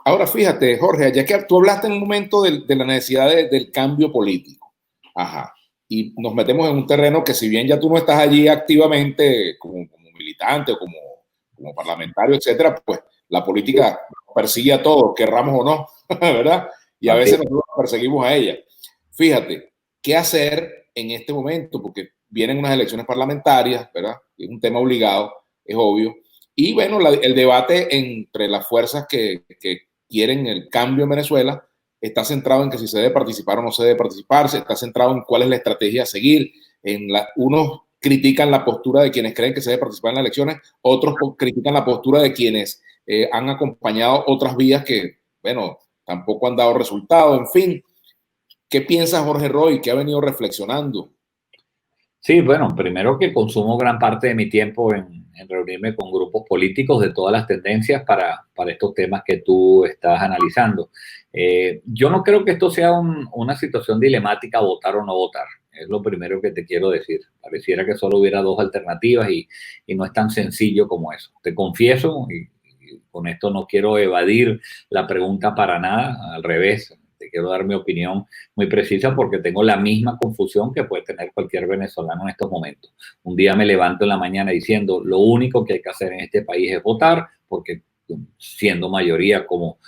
Ahora fíjate, Jorge, ya que tú hablaste en un momento de la necesidad del cambio político, ajá, y nos metemos en un terreno que si bien ya tú no estás allí activamente como militante o como parlamentario, etcétera, pues la política persigue a todos, querramos o no, ¿verdad? Y a veces nosotros perseguimos a ella. Fíjate, ¿qué hacer en este momento? Porque vienen unas elecciones parlamentarias, ¿verdad? Es un tema obligado, es obvio. Y bueno, el debate entre las fuerzas que quieren el cambio en Venezuela está centrado en que si se debe participar o no se debe participar, se está centrado en cuál es la estrategia a seguir. Unos critican la postura de quienes creen que se debe participar en las elecciones, otros critican la postura de quienes han acompañado otras vías que, bueno, tampoco han dado resultado. En fin, ¿qué piensa Jorge Roy? ¿Qué ha venido reflexionando? Sí, bueno, primero que consumo gran parte de mi tiempo en reunirme con grupos políticos de todas las tendencias para estos temas que tú estás analizando. Yo no creo que esto sea una situación dilemática, votar o no votar. Es lo primero que te quiero decir. Pareciera que solo hubiera dos alternativas y no es tan sencillo como eso. Te confieso, y con esto no quiero evadir la pregunta para nada, al revés. Te quiero dar mi opinión muy precisa porque tengo la misma confusión que puede tener cualquier venezolano en estos momentos. Un día me levanto en la mañana diciendo lo único que hay que hacer en este país es votar, porque siendo mayoría como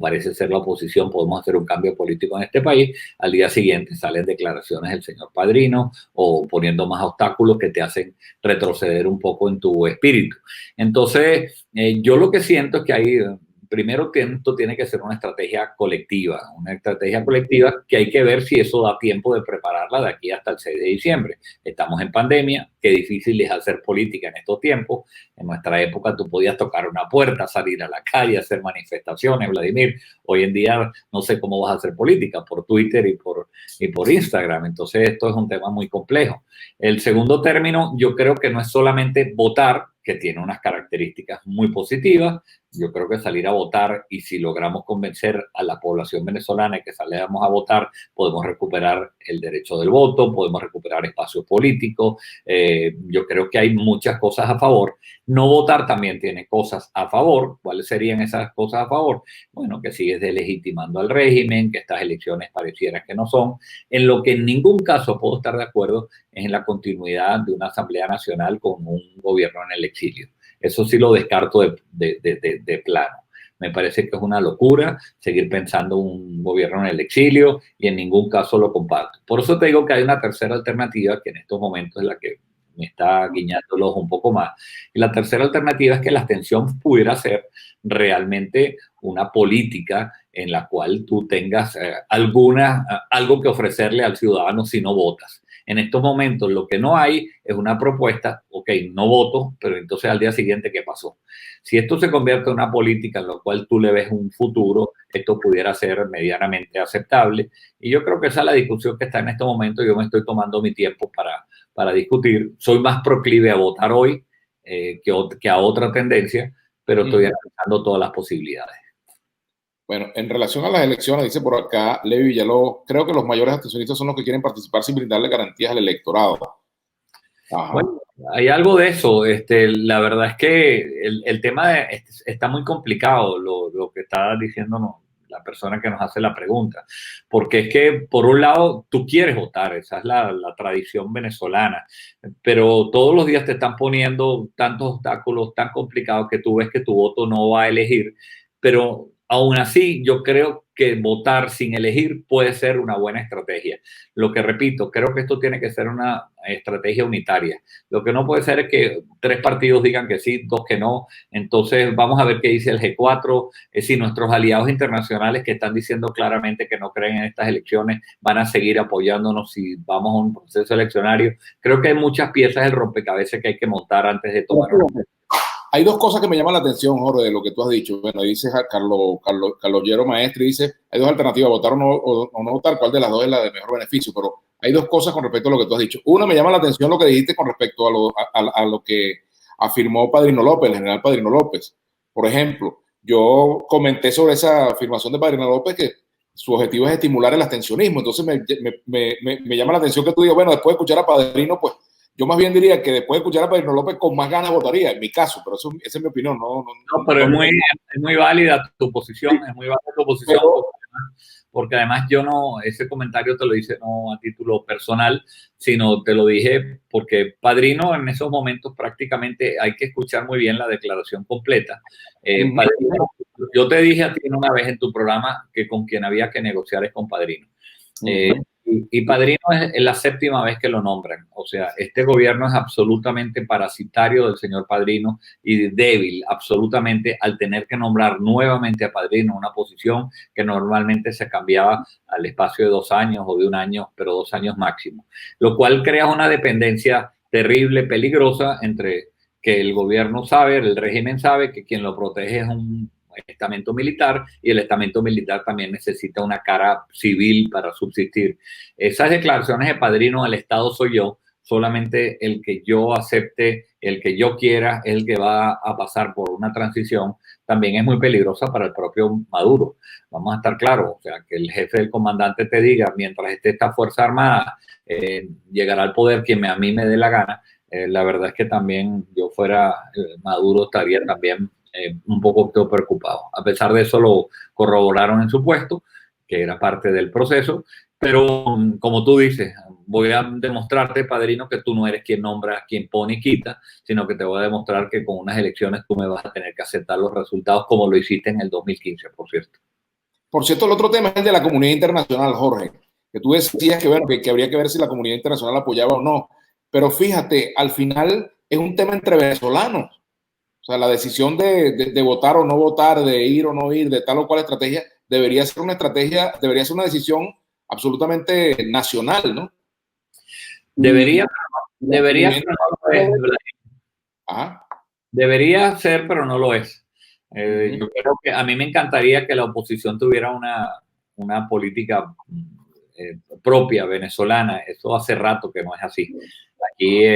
parece ser la oposición, podemos hacer un cambio político en este país. Al día siguiente salen declaraciones del señor Padrino o poniendo más obstáculos que te hacen retroceder un poco en tu espíritu. Entonces, yo lo que siento es que hay primero esto tiene que ser una estrategia colectiva que hay que ver si eso da tiempo de prepararla de aquí hasta el 6 de diciembre. Estamos en pandemia, qué difícil es hacer política en estos tiempos. En nuestra época tú podías tocar una puerta, salir a la calle, hacer manifestaciones, Vladimir. Hoy en día no sé cómo vas a hacer política, por Twitter y por Instagram. Entonces esto es un tema muy complejo. El segundo término, yo creo que no es solamente votar, que tiene unas características muy positivas. Yo creo que salir a votar, y si logramos convencer a la población venezolana de que salgamos a votar, podemos recuperar el derecho del voto, podemos recuperar espacios políticos. Yo creo que hay muchas cosas a favor. No votar también tiene cosas a favor. ¿Cuáles serían esas cosas a favor? Bueno, que sigues delegitimando al régimen, que estas elecciones parecieran que no son. En lo que en ningún caso puedo estar de acuerdo es en la continuidad de una Asamblea Nacional con un gobierno en el exilio. Eso sí lo descarto de plano. Me parece que es una locura seguir pensando un gobierno en el exilio y en ningún caso lo comparto. Por eso te digo que hay una tercera alternativa que en estos momentos es la que me está guiñando el ojo un poco más. Y la tercera alternativa es que la abstención pudiera ser realmente una política en la cual tú tengas algo que ofrecerle al ciudadano si no votas. En estos momentos lo que no hay es una propuesta, ok, no voto, pero entonces al día siguiente, ¿qué pasó? Si esto se convierte en una política en la cual tú le ves un futuro, esto pudiera ser medianamente aceptable. Y yo creo que esa es la discusión que está en este momento. Yo me estoy tomando mi tiempo para discutir. Soy más proclive a votar hoy que a otra tendencia, pero estoy analizando todas las posibilidades. Bueno, en relación a las elecciones, dice por acá Levi Villalobos, creo que los mayores abstencionistas son los que quieren participar sin brindarle garantías al electorado. Ajá. Bueno, hay algo de eso. La verdad es que el tema está muy complicado, lo que está diciendo la persona que nos hace la pregunta, porque es que por un lado tú quieres votar, esa es la tradición venezolana, pero todos los días te están poniendo tantos obstáculos tan complicados que tú ves que tu voto no va a elegir, pero aún así yo creo que votar sin elegir puede ser una buena estrategia. Lo que repito, creo que esto tiene que ser una estrategia unitaria. Lo que no puede ser es que 3 partidos digan que sí, 2 que no. Entonces vamos a ver qué dice el G4, si nuestros aliados internacionales que están diciendo claramente que no creen en estas elecciones van a seguir apoyándonos si vamos a un proceso eleccionario. Creo que hay muchas piezas del rompecabezas que hay que montar antes de tomar una. Hay dos cosas que me llaman la atención, Jorge, de lo que tú has dicho. Bueno, dice Carlos Llero Maestri, dice, hay dos alternativas, votar o no votar, ¿cuál de las dos es la de mejor beneficio? Pero hay dos cosas con respecto a lo que tú has dicho. Una, me llama la atención lo que dijiste con respecto a lo que afirmó Padrino López, el general Padrino López. Por ejemplo, yo comenté sobre esa afirmación de Padrino López que su objetivo es estimular el abstencionismo. Entonces me llama la atención que tú digas, bueno, después de escuchar a Padrino, pues yo más bien diría que después de escuchar a Padrino López con más ganas votaría, en mi caso, pero esa es mi opinión. No, pero es muy válida tu posición, es muy válida tu posición, porque además yo no, ese comentario te lo hice no a título personal, sino te lo dije porque Padrino en esos momentos prácticamente hay que escuchar muy bien la declaración completa. Padrino, yo te dije a ti una vez en tu programa que con quien había que negociar es con Padrino. Y Padrino es la séptima vez que lo nombran. O sea, este gobierno es absolutamente parasitario del señor Padrino y débil absolutamente al tener que nombrar nuevamente a Padrino, una posición que normalmente se cambiaba al espacio de 2 años o de 1 año, pero 2 años máximo. Lo cual crea una dependencia terrible, peligrosa entre que el gobierno sabe, el régimen sabe que quien lo protege es un estamento militar y el estamento militar también necesita una cara civil para subsistir. Esas declaraciones de Padrino, el Estado soy yo, solamente el que yo acepte, el que yo quiera, es el que va a pasar por una transición, también es muy peligrosa para el propio Maduro. Vamos a estar claros, o sea, que el jefe del comandante te diga, mientras esté esta Fuerza Armada, llegará al poder quien a mí me dé la gana. La verdad es que también yo fuera Maduro estaría también un poco preocupado. A pesar de eso lo corroboraron en su puesto, que era parte del proceso, pero como tú dices, voy a demostrarte, Padrino, que tú no eres quien nombra, quien pone y quita, sino que te voy a demostrar que con unas elecciones tú me vas a tener que aceptar los resultados como lo hiciste en el 2015, por cierto. Por cierto, el otro tema es el de la comunidad internacional, Jorge, que tú decías que, bueno, que habría que ver si la comunidad internacional apoyaba o no, pero fíjate, al final es un tema entre venezolanos. O sea, la decisión de votar o no votar, de ir o no ir, de tal o cual estrategia, debería ser una decisión absolutamente nacional, ¿no? Debería, pero no lo es. Debería ser, pero no lo es. Yo creo que a mí me encantaría que la oposición tuviera una política propia venezolana. Eso hace rato que no es así. Aquí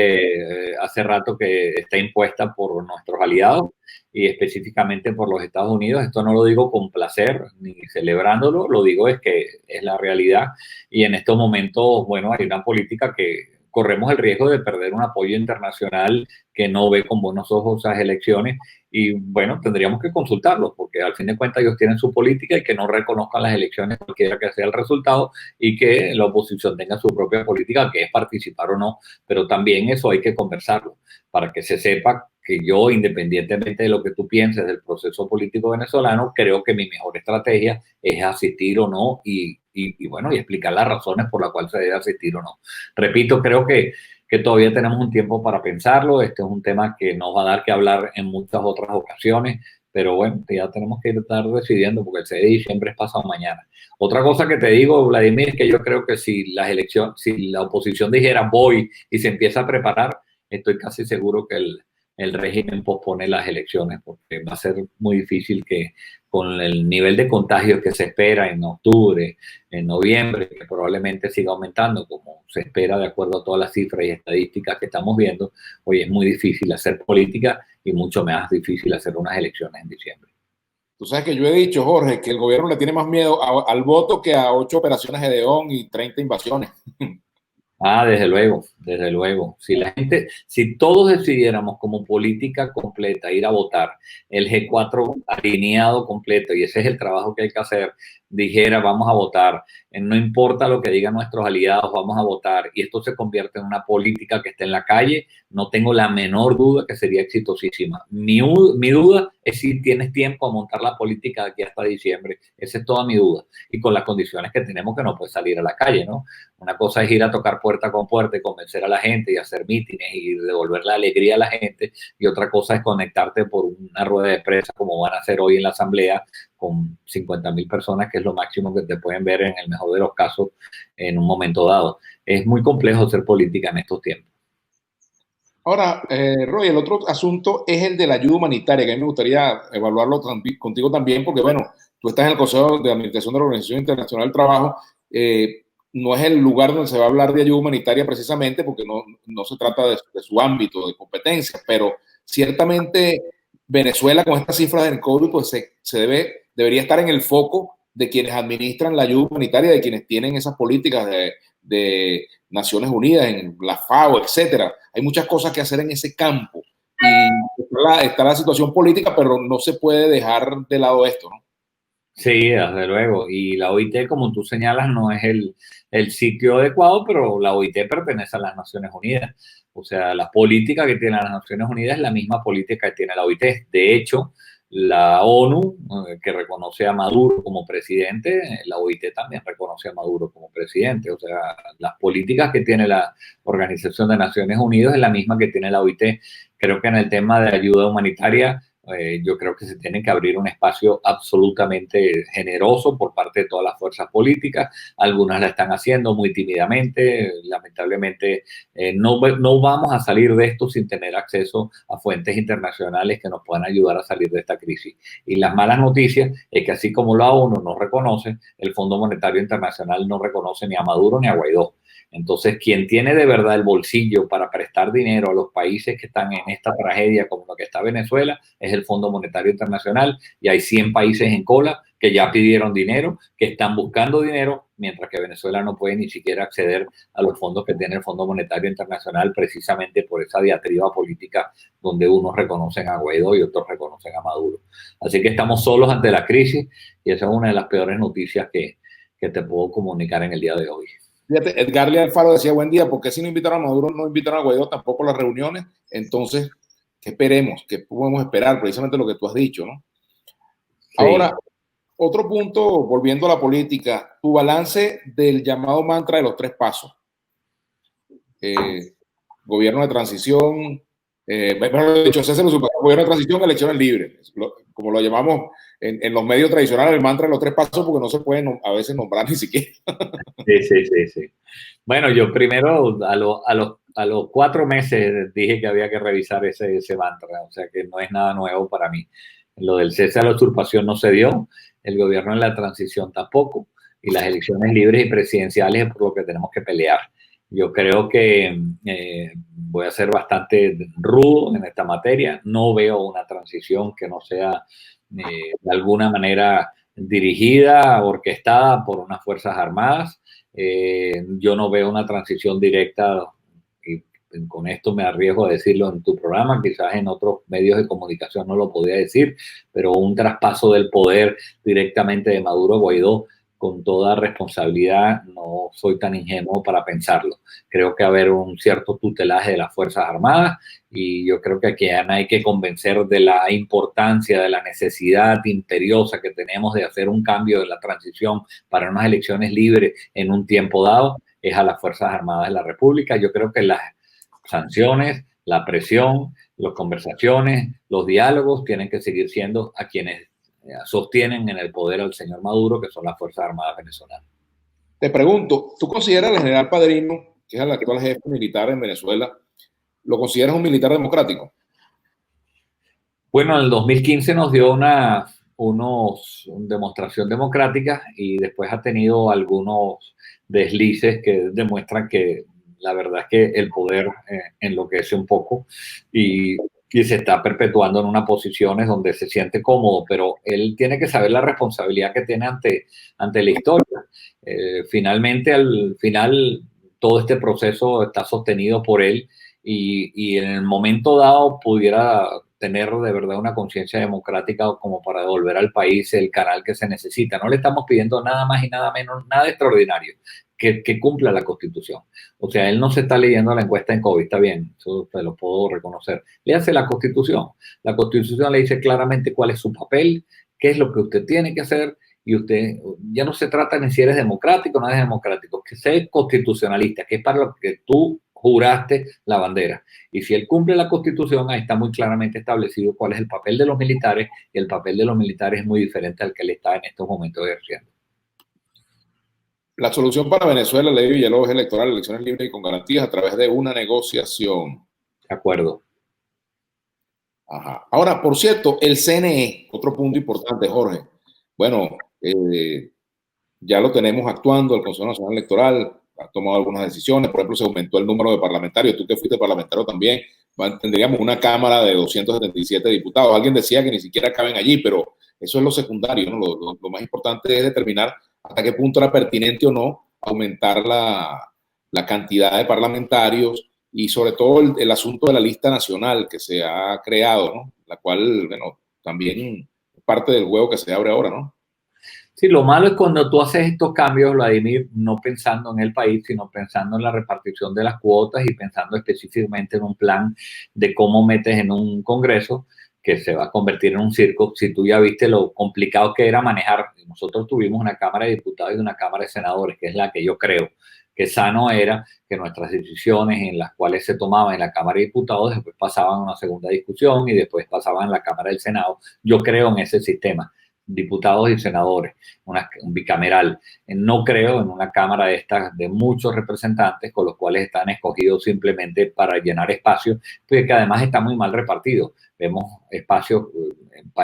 hace rato que está impuesta por nuestros aliados y específicamente por los Estados Unidos. Esto no lo digo con placer ni celebrándolo, lo digo es que es la realidad y en estos momentos, bueno, hay una política que corremos el riesgo de perder un apoyo internacional que no ve con buenos ojos esas elecciones y bueno, tendríamos que consultarlos porque al fin de cuentas ellos tienen su política y que no reconozcan las elecciones cualquiera que sea el resultado y que la oposición tenga su propia política que es participar o no, pero también eso hay que conversarlo para que se sepa que yo, independientemente de lo que tú pienses del proceso político venezolano, creo que mi mejor estrategia es asistir o no y bueno, y explicar las razones por las cuales se debe asistir o no. Repito, creo que todavía tenemos un tiempo para pensarlo. Este es un tema que nos va a dar que hablar en muchas otras ocasiones, pero bueno, ya tenemos que estar decidiendo porque el 6 de diciembre es pasado mañana. Otra cosa que te digo, Vladimir, es que yo creo que si la oposición dijera voy y se empieza a preparar, estoy casi seguro que el régimen pospone las elecciones porque va a ser muy difícil que con el nivel de contagios que se espera en octubre, en noviembre, que probablemente siga aumentando como se espera de acuerdo a todas las cifras y estadísticas que estamos viendo, hoy es muy difícil hacer política y mucho más difícil hacer unas elecciones en diciembre. Tú sabes que yo he dicho, Jorge, que el gobierno le tiene más miedo al voto que a 8 operaciones de Gedeón y 30 invasiones. Ah, desde luego, desde luego. Si todos decidiéramos como política completa ir a votar, el G4 alineado completo, y ese es el trabajo que hay que hacer, dijera vamos a votar, no importa lo que digan nuestros aliados, vamos a votar, y esto se convierte en una política que esté en la calle, no tengo la menor duda que sería exitosísima. Mi duda es si tienes tiempo a montar la política de aquí hasta diciembre, esa es toda mi duda, y con las condiciones que tenemos que no puedes salir a la calle, ¿no? Una cosa es ir a tocar puerta con puerta y convencer a la gente y hacer mítines y devolver la alegría a la gente. Y otra cosa es conectarte por una rueda de prensa como van a hacer hoy en la asamblea con 50.000 personas, que es lo máximo que te pueden ver en el mejor de los casos en un momento dado. Es muy complejo hacer política en estos tiempos. Ahora, Roy, el otro asunto es el de la ayuda humanitaria, que a mí me gustaría evaluarlo contigo también, porque bueno, tú estás en el Consejo de Administración de la Organización Internacional del Trabajo, no es el lugar donde se va a hablar de ayuda humanitaria precisamente porque no se trata de su ámbito de competencia, pero ciertamente Venezuela con estas cifras del COVID pues debería estar en el foco de quienes administran la ayuda humanitaria, de quienes tienen esas políticas de Naciones Unidas, en la FAO, etcétera. Hay muchas cosas que hacer en ese campo. Y está la situación política, pero no se puede dejar de lado esto, ¿no? Sí, desde luego. Y la OIT, como tú señalas, no es el sitio adecuado, pero la OIT pertenece a las Naciones Unidas. O sea, la política que tiene las Naciones Unidas es la misma política que tiene la OIT. De hecho, la ONU, que reconoce a Maduro como presidente, la OIT también reconoce a Maduro como presidente. O sea, las políticas que tiene la Organización de Naciones Unidas es la misma que tiene la OIT. Creo que en el tema de ayuda humanitaria, yo creo que se tiene que abrir un espacio absolutamente generoso por parte de todas las fuerzas políticas. Algunas la están haciendo muy tímidamente. Lamentablemente, no vamos a salir de esto sin tener acceso a fuentes internacionales que nos puedan ayudar a salir de esta crisis. Y las malas noticias es que así como la ONU no reconoce, el Fondo Monetario Internacional no reconoce ni a Maduro ni a Guaidó. Entonces, quien tiene de verdad el bolsillo para prestar dinero a los países que están en esta tragedia como lo que está Venezuela es el Fondo Monetario Internacional, y hay 100 países en cola que ya pidieron dinero, que están buscando dinero, mientras que Venezuela no puede ni siquiera acceder a los fondos que tiene el Fondo Monetario Internacional, precisamente por esa diatriba política donde unos reconocen a Guaidó y otros reconocen a Maduro. Así que estamos solos ante la crisis, y esa es una de las peores noticias que te puedo comunicar en el día de hoy. Fíjate, Edgar Lee Alfaro decía, buen día, ¿por qué si no invitaron a Maduro, no invitaron a Guaidó tampoco a las reuniones? Entonces, ¿qué esperemos? ¿Qué podemos esperar? Precisamente lo que tú has dicho, ¿no? Sí. Ahora, otro punto, volviendo a la política, tu balance del llamado mantra de los 3 pasos. Gobierno de transición, mejor dicho, gobierno de transición, elecciones libres, como lo llamamos en los medios tradicionales, el mantra de los 3 pasos, porque no se puede a veces nombrar ni siquiera. Sí. Bueno, yo primero a los 4 meses dije que había que revisar ese mantra, o sea que no es nada nuevo para mí. Lo del cese a la usurpación no se dio, el gobierno en la transición tampoco, y las elecciones libres y presidenciales es por lo que tenemos que pelear. Yo creo que voy a ser bastante rudo en esta materia. No veo una transición que no sea de alguna manera dirigida, orquestada por unas fuerzas armadas. Yo no veo una transición directa, y con esto me arriesgo a decirlo en tu programa, quizás en otros medios de comunicación no lo podía decir, pero un traspaso del poder directamente de Maduro a Guaidó, con toda responsabilidad, no soy tan ingenuo para pensarlo. Creo que va a haber un cierto tutelaje de las Fuerzas Armadas, y yo creo que aquí hay que convencer de la importancia, de la necesidad imperiosa que tenemos de hacer un cambio de la transición para unas elecciones libres en un tiempo dado, es a las Fuerzas Armadas de la República. Yo creo que las sanciones, la presión, las conversaciones, los diálogos tienen que seguir siendo a quienes sostienen en el poder al señor Maduro, que son las Fuerzas Armadas venezolanas. Te pregunto, ¿tú consideras al general Padrino, que es el actual jefe militar en Venezuela, lo consideras un militar democrático? Bueno, en el 2015 nos dio una demostración democrática, y después ha tenido algunos deslices que demuestran que la verdad es que el poder enloquece un poco, y se está perpetuando en unas posiciones donde se siente cómodo, pero él tiene que saber la responsabilidad que tiene ante la historia. Finalmente, al final, todo este proceso está sostenido por él, y en el momento dado pudiera tener de verdad una conciencia democrática como para devolver al país el canal que se necesita. No le estamos pidiendo nada más y nada menos, nada extraordinario, que cumpla la Constitución. O sea, él no se está leyendo la encuesta en COVID, está bien, eso te lo puedo reconocer. Le hace la Constitución. La Constitución le dice claramente cuál es su papel, qué es lo que usted tiene que hacer, y usted, ya no se trata ni si eres democrático o no eres democrático, que sea constitucionalista, que es para lo que tú juraste la bandera. Y si él cumple la Constitución, ahí está muy claramente establecido cuál es el papel de los militares, y el papel de los militares es muy diferente al que él está en estos momentos ejerciendo. La solución para Venezuela, Ley Villalobos, es electoral, elecciones libres y con garantías a través de una negociación. De acuerdo. Ajá. Ahora, por cierto, el CNE, otro punto importante, Jorge. Bueno, ya lo tenemos actuando, el Consejo Nacional Electoral ha tomado algunas decisiones, por ejemplo, se aumentó el número de parlamentarios, tú que fuiste parlamentario también, tendríamos una Cámara de 277 diputados, alguien decía que ni siquiera caben allí, pero eso es lo secundario, ¿no? Lo más importante es determinar hasta qué punto era pertinente o no aumentar la cantidad de parlamentarios y sobre todo el asunto de la lista nacional que se ha creado, ¿no? La cual, bueno, también es parte del juego que se abre ahora, ¿no? Sí, lo malo es cuando tú haces estos cambios, Vladimir, no pensando en el país, sino pensando en la repartición de las cuotas y pensando específicamente en un plan de cómo metes en un Congreso que se va a convertir en un circo. Si tú ya viste lo complicado que era manejar, nosotros tuvimos una Cámara de Diputados y una Cámara de Senadores, que es la que yo creo que sano era que nuestras decisiones en las cuales se tomaban en la Cámara de Diputados después pasaban a una segunda discusión y después pasaban a la Cámara del Senado. Yo creo en ese sistema, diputados y senadores, un bicameral. No creo en una cámara de estas de muchos representantes con los cuales están escogidos simplemente para llenar espacios, porque que además está muy mal repartido. Vemos espacios,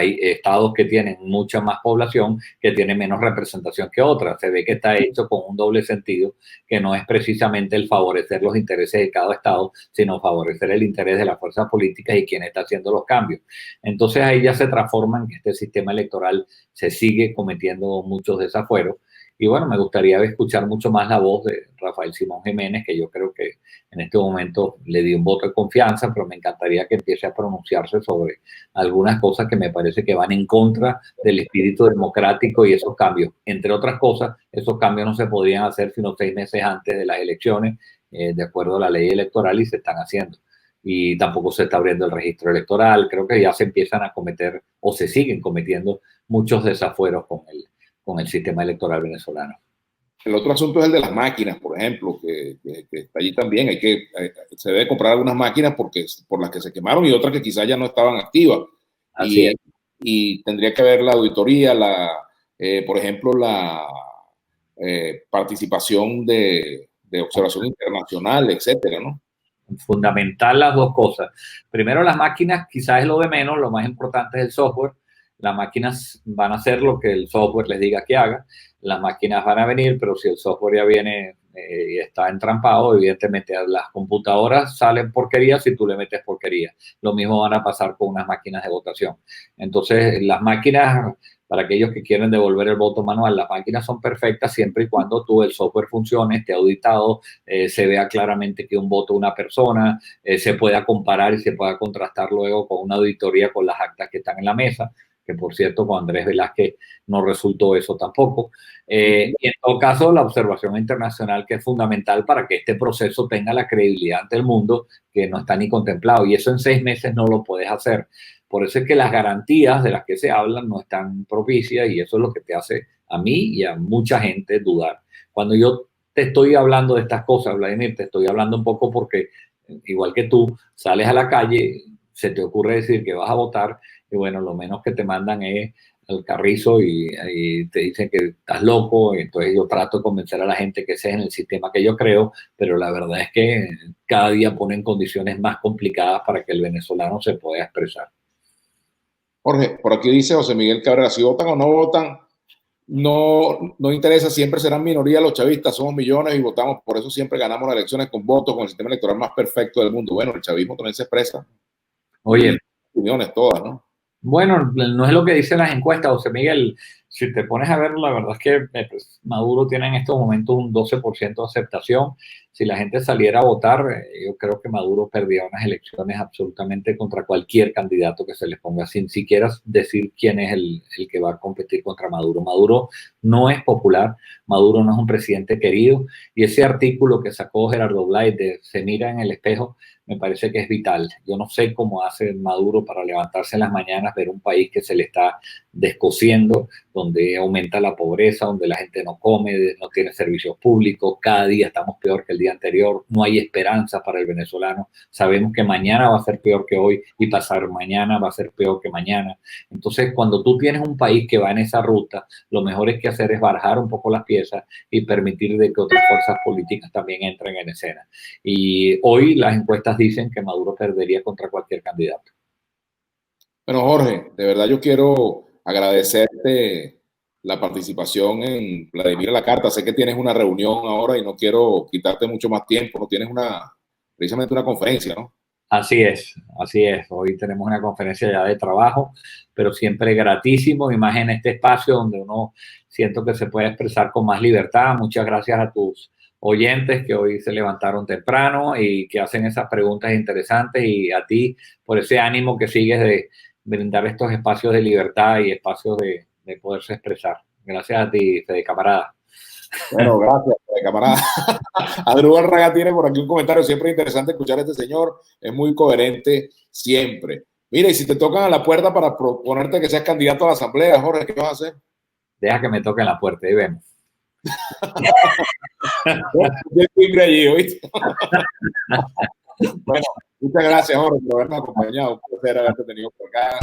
estados que tienen mucha más población, que tienen menos representación que otras. Se ve que está hecho con un doble sentido, que no es precisamente el favorecer los intereses de cada estado, sino favorecer el interés de las fuerzas políticas y quien está haciendo los cambios. Entonces ahí ya se transforma en que este sistema electoral se sigue cometiendo muchos desafueros. Y bueno, me gustaría escuchar mucho más la voz de Rafael Simón Jiménez, que yo creo que en este momento le di un voto de confianza, pero me encantaría que empiece a pronunciarse sobre algunas cosas que me parece que van en contra del espíritu democrático y esos cambios. Entre otras cosas, esos cambios no se podrían hacer sino 6 meses antes de las elecciones, de acuerdo a la ley electoral, y se están haciendo. Y tampoco se está abriendo el registro electoral. Creo que ya se empiezan a cometer o se siguen cometiendo muchos desafueros con el sistema electoral venezolano. El otro asunto es el de las máquinas, por ejemplo, que está allí también. Se debe comprar algunas máquinas por las que se quemaron y otras que quizás ya no estaban activas. Así es. Y tendría que haber la auditoría, por ejemplo, la participación de observación internacional, etcétera, ¿no? Fundamental las dos cosas. Primero, las máquinas quizás es lo de menos, lo más importante es el software. Las máquinas van a hacer lo que el software les diga que haga. Las máquinas van a venir, pero si el software ya viene y está entrampado, evidentemente las computadoras salen porquerías si tú le metes porquería. Lo mismo van a pasar con unas máquinas de votación. Entonces, las máquinas, para aquellos que quieren devolver el voto manual, las máquinas son perfectas siempre y cuando el software funcione, esté auditado, se vea claramente que un voto de una persona, se pueda comparar y se pueda contrastar luego con una auditoría con las actas que están en la mesa, que por cierto con Andrés Velázquez no resultó eso tampoco. Y en todo caso, la observación internacional, que es fundamental para que este proceso tenga la credibilidad ante el mundo, que no está ni contemplado, y eso en 6 meses no lo puedes hacer. Por eso es que las garantías de las que se hablan no están propicias, y eso es lo que te hace a mí y a mucha gente dudar. Cuando yo te estoy hablando de estas cosas, Vladimir, te estoy hablando un poco porque, igual que tú, sales a la calle, se te ocurre decir que vas a votar, y bueno, lo menos que te mandan es al carrizo y te dicen que estás loco. Entonces yo trato de convencer a la gente que ese es en el sistema que yo creo, pero la verdad es que cada día ponen condiciones más complicadas para que el venezolano se pueda expresar. Jorge, por aquí dice José Miguel Cabrera, si votan o no votan, no interesa, siempre serán minoría los chavistas, somos millones y votamos, por eso siempre ganamos las elecciones con votos, con el sistema electoral más perfecto del mundo. Bueno, el chavismo también se expresa. Oye, opiniones todas, ¿no? Bueno, no es lo que dicen las encuestas, José Miguel. Si te pones a ver, la verdad es que pues, Maduro tiene en estos momentos un 12% de aceptación. Si la gente saliera a votar, yo creo que Maduro perdía unas elecciones absolutamente contra cualquier candidato que se le ponga, sin siquiera decir quién es el que va a competir contra Maduro. Maduro no es popular, Maduro no es un presidente querido, y ese artículo que sacó Gerardo Blay de Se mira en el espejo, me parece que es vital. Yo no sé cómo hace Maduro para levantarse en las mañanas, ver un país que se le está descosiendo, donde aumenta la pobreza, donde la gente no come, no tiene servicios públicos, cada día estamos peor que el día anterior, no hay esperanza para el venezolano, sabemos que mañana va a ser peor que hoy y pasar mañana va a ser peor que mañana. Entonces, cuando tú tienes un país que va en esa ruta, lo mejor es que hacer es barajar un poco las piezas y permitir de que otras fuerzas políticas también entren en escena. Y hoy las encuestas dicen que Maduro perdería contra cualquier candidato. Bueno, Jorge, de verdad yo quiero agradecerte la participación en Vladimir a la Carta. Sé que tienes una reunión ahora y no quiero quitarte mucho más tiempo. No tienes precisamente una conferencia, ¿no? Así es, así es. Hoy tenemos una conferencia ya de trabajo, pero siempre gratísimo, y más en este espacio donde uno siento que se puede expresar con más libertad. Muchas gracias a tus oyentes que hoy se levantaron temprano y que hacen esas preguntas interesantes, y a ti por ese ánimo que sigues de brindar estos espacios de libertad y espacios de poderse expresar. Gracias a ti, Fede Camarada. Bueno, gracias, camarada. Adrúbal Raga tiene por aquí un comentario. Siempre es interesante escuchar a este señor. Es muy coherente siempre. Mira, y si te tocan a la puerta para proponerte que seas candidato a la asamblea, Jorge, ¿qué vas a hacer? Deja que me toquen la puerta y vemos. Bueno, muchas gracias, Jorge, por haberme acompañado. Un placer haberte tenido por acá.